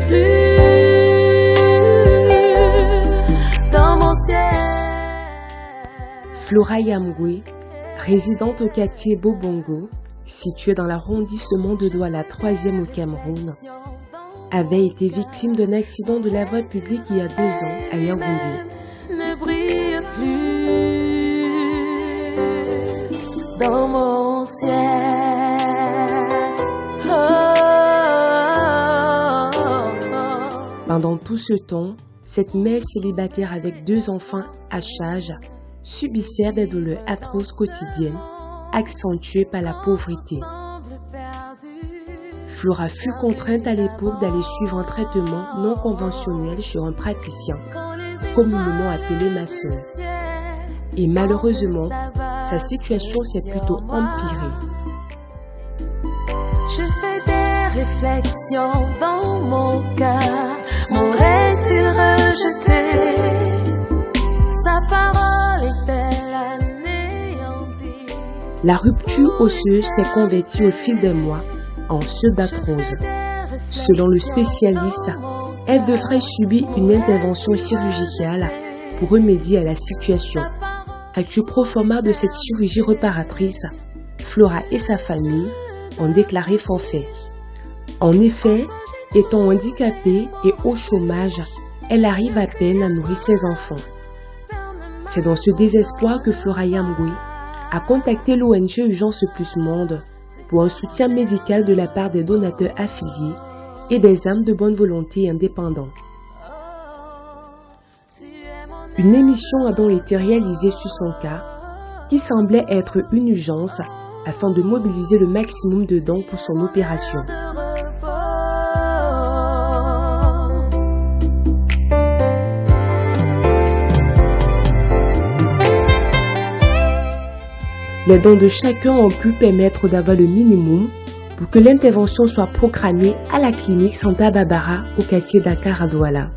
plus dans mon ciel. Flora Yamgwe, résidente au quartier Bobongo, situé dans l'arrondissement de Douala 3e au Cameroun, avait été victime d'un accident de la voie publique il y a 2 ans à Yaoundé. Ne brille plus dans mon ciel. Pendant tout ce temps, cette mère célibataire avec 2 enfants à charge subissait des douleurs atroces quotidiennes, accentuées par la pauvreté. Flora fut contrainte à l'époque d'aller suivre un traitement non conventionnel chez un praticien, communément appelé masseur. Et malheureusement, sa situation s'est plutôt empirée. Je fais des réflexions dans mon cœur. M'aurait-il rejeté? Sa parole est-elle anéantie? La rupture osseuse s'est convertie au fil des mois en pseudarthrose. Selon le spécialiste, elle devrait subir une intervention chirurgicale pour remédier à la situation. Facture pro forma de cette chirurgie réparatrice, Flora et sa famille ont déclaré forfait. En effet, étant handicapée et au chômage, elle arrive à peine à nourrir ses enfants. C'est dans ce désespoir que Flora Yamgwe a contacté l'ONG Urgence Plus Monde pour un soutien médical de la part des donateurs affiliés et des âmes de bonne volonté indépendants. Une émission a donc été réalisée sur son cas, qui semblait être une urgence afin de mobiliser le maximum de dons pour son opération. Les dons de chacun ont pu permettre d'avoir le minimum pour que l'intervention soit programmée à la clinique Santa Barbara au quartier Dakar à Douala.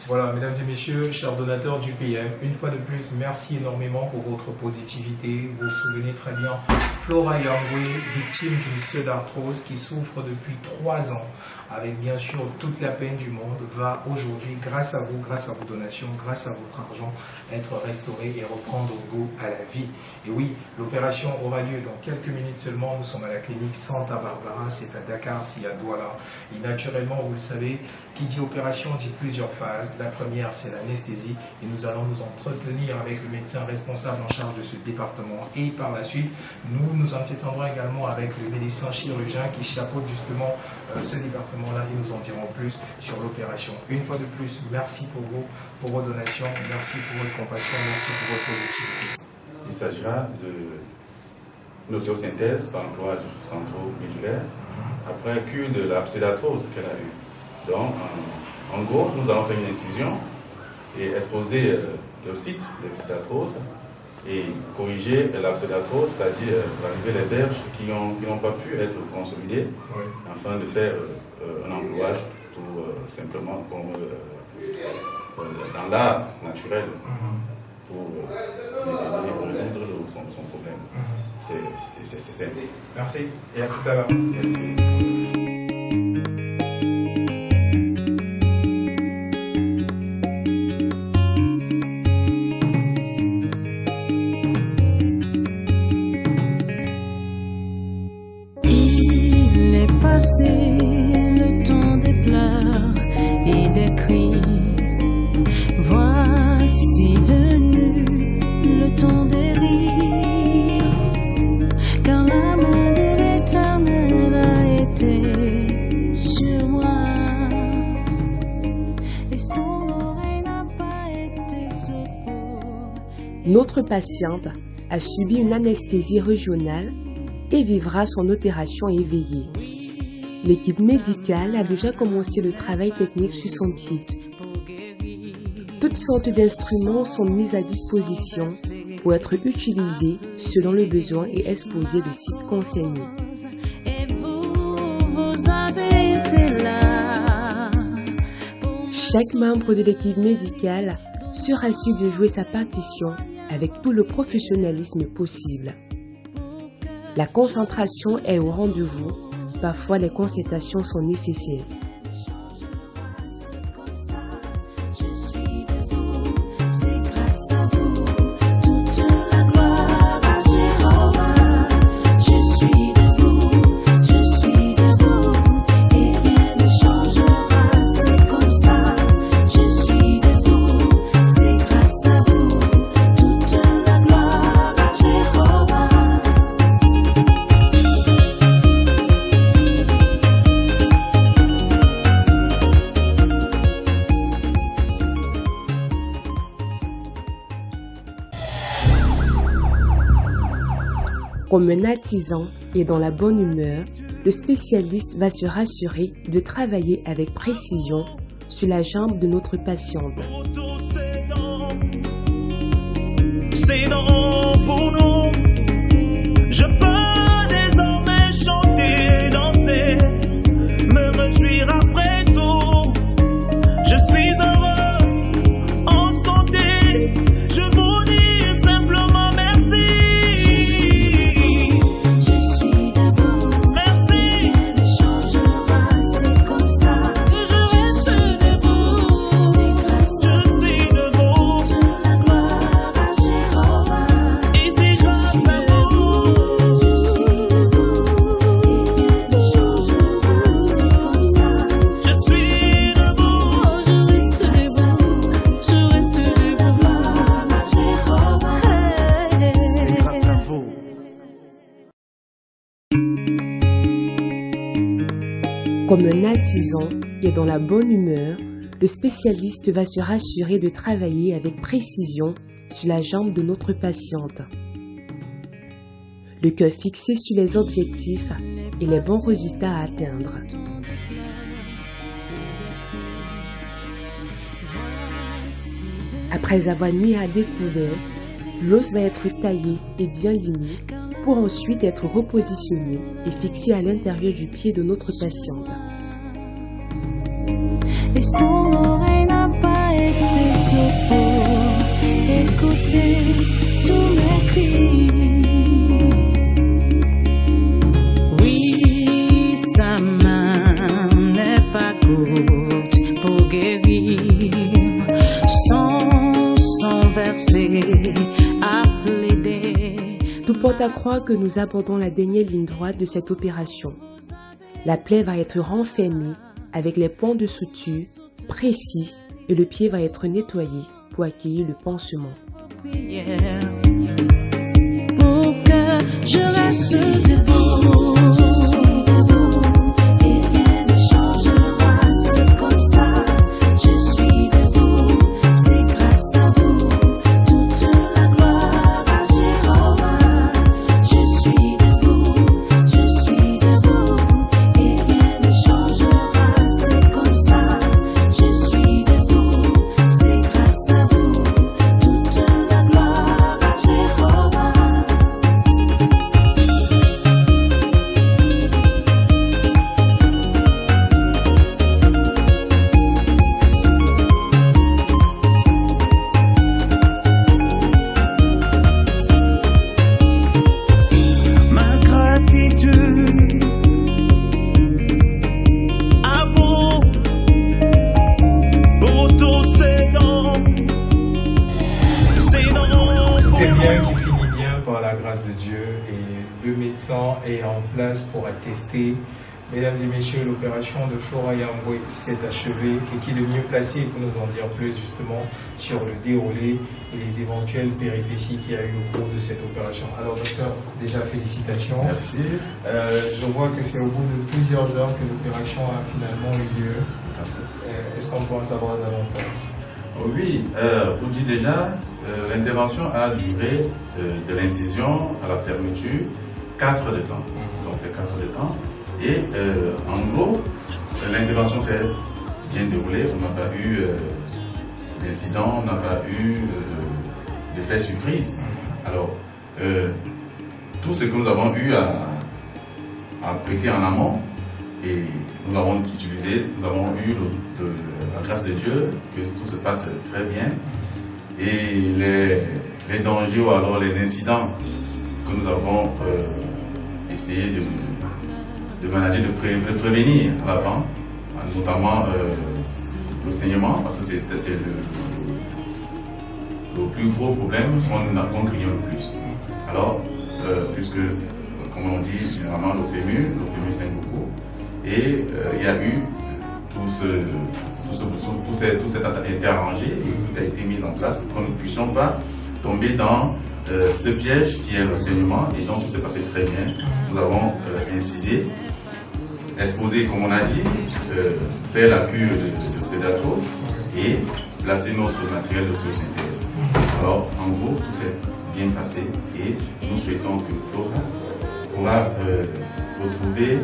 Voilà, mesdames et messieurs, chers donateurs du PM, une fois de plus, merci énormément pour votre positivité. Vous vous souvenez très bien, Flora Yamgwe, victime d'une pseudarthrose qui souffre depuis 3 ans, avec bien sûr toute la peine du monde, va aujourd'hui, grâce à vous, grâce à vos donations, grâce à votre argent, être restaurée et reprendre goût à la vie. Et oui, l'opération aura lieu dans quelques minutes seulement. Nous sommes à la clinique Santa Barbara, c'est à Dakar, c'est à Douala. Et naturellement, vous le savez, qui dit opération dit plusieurs phases. La première, c'est l'anesthésie et nous allons nous entretenir avec le médecin responsable en charge de ce département. Et par la suite, nous nous entretiendrons également avec le médecin chirurgien qui chapeaute justement ce département-là et nous en dirons plus sur l'opération. Une fois de plus, merci pour vos donations, merci pour votre compassion, merci pour votre positivité. Il s'agira de nociosynthèse par l'emploi centro-médulaire après cure de la pseudarthrose qu'elle a eue. Donc, en gros, nous allons faire une incision et exposer le site de pseudarthrose et corriger la pseudarthrose, c'est-à-dire enlever les berges qui n'ont pas pu être consolidées, oui, afin de faire un emploi tout simplement comme dans l'art naturel pour résoudre son problème. C'est simple. Merci et à tout à l'heure. Merci. Le temps des pleurs et des cris, voici venu le temps des rires, car l'amour de l'Éternel a été sur moi, et son oreille n'a pas été secours. Notre patiente a subi une anesthésie régionale et vivra son opération éveillée. L'équipe médicale a déjà commencé le travail technique sur son pied. Toutes sortes d'instruments sont mis à disposition pour être utilisés selon le besoin et exposer le site concerné. Chaque membre de l'équipe médicale sera sûr de jouer sa partition avec tout le professionnalisme possible. La concentration est au rendez-vous, parfois les concertations sont nécessaires. Comme un artisan et dans la bonne humeur, le spécialiste va se rassurer de travailler avec précision sur la jambe de notre patiente. C'est non pour nous. Je peux désormais chanter, danser, me réjouir après tout. Je suis heureux, en santé. Je vous dis simplement merci. Je suis debout. Merci. Ne changera, c'est comme ça. Que je reste debout. C'est grâce à je suis debout. Toute la gloire à Jéhovah. Et c'est grâce à vous. Je suis debout. Et rien ne changera, c'est comme ça. Je suis debout. Je reste debout. Je reste debout. Gloire à Jéhovah. C'est grâce à vous. Comme un artisan et dans la bonne humeur, le spécialiste va se rassurer de travailler avec précision sur la jambe de notre patiente. Le cœur fixé sur les objectifs et les bons résultats à atteindre. Après avoir mis à découvert, l'os va être taillé et bien limé pour ensuite être repositionné et fixé à l'intérieur du pied de notre patiente. Et son oreille n'a pas été sourde pour écouter tous mes cris. Oui, sa main n'est pas courte pour guérir. Son verset à plaider. Tout porte à croire que nous abordons la dernière ligne droite de cette opération. La plaie va être renfermée avec les points de suture précis et le pied va être nettoyé pour accueillir le pansement. Prière pour que je reste debout. Je suis debout et rien ne changera, c'est comme ça. Je suis debout, c'est grâce à vous. Toute la gloire à Jéhovah. Je suis debout et rien ne changera, c'est comme ça. Je suis debout, c'est grâce à vous. Toute la gloire à Jéhovah. Ma gratitude à vous pour tous ces dons. Ces dons Tout est bien qui finit bien par la grâce de Dieu et le médecin est en place pour attester. Mesdames et messieurs, l'opération de Flora Yambwe s'est achevée et qui est le mieux placé pour nous en dire plus justement sur le déroulé et les éventuelles péripéties qu'il y a eu au cours de cette opération. Alors docteur, déjà félicitations. Merci. Je vois que c'est au bout de plusieurs heures que l'opération a finalement eu lieu. Est-ce qu'on peut en savoir davantage? Oh oui, vous dites déjà, l'intervention a duré de l'incision à la fermeture 4 heures de temps. Ils ont fait 4 heures de temps. Et en gros, l'intervention s'est bien déroulée. On n'a pas eu d'incident, on n'a pas eu d'effet surprise. Alors, tout ce que nous avons eu à prêter en amont, et nous l'avons utilisé, nous avons eu la grâce de Dieu, que tout se passe très bien. Et les dangers ou alors les incidents que nous avons essayé de manager, de prévenir à l'avant, notamment le saignement, parce que c'est le plus gros problème qu'on craignait le plus. Alors, puisque, comme on dit généralement, le fémur saigne beaucoup, et il y a eu tout cet a été arrangé et tout a été mis en place pour que nous ne puissions pas tomber dans ce piège qui est le saignement, et donc tout s'est passé très bien. Nous avons incisé, exposé, comme on a dit, faire la cure de sédatrose et placer notre matériel de synthèse. Alors, en gros, tout s'est bien passé et nous souhaitons que Flora pourra retrouver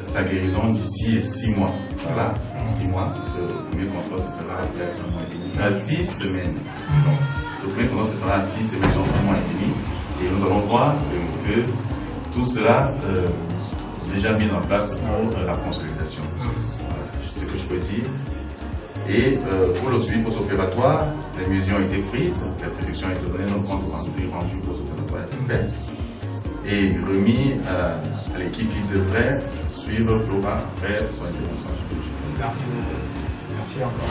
sa guérison d'ici 6 mois. Voilà, 6 mois. Ce premier contrôle se fera après 1 mois et demi. À 6 semaines. Donc, ce premier contrôle se fera à 6 semaines, donc 1 mois et demi. Et nous allons voir que tout cela déjà mis en place pour la consolidation. Voilà, c'est ce que je peux dire. Et pour le suivi post-opératoire, les mesures ont été prises, la prescription a été donnée, notre compte rendu post-opératoire a été fait et remis à l'équipe qui devrait suivre Flora après son intervention. Merci beaucoup. Merci encore.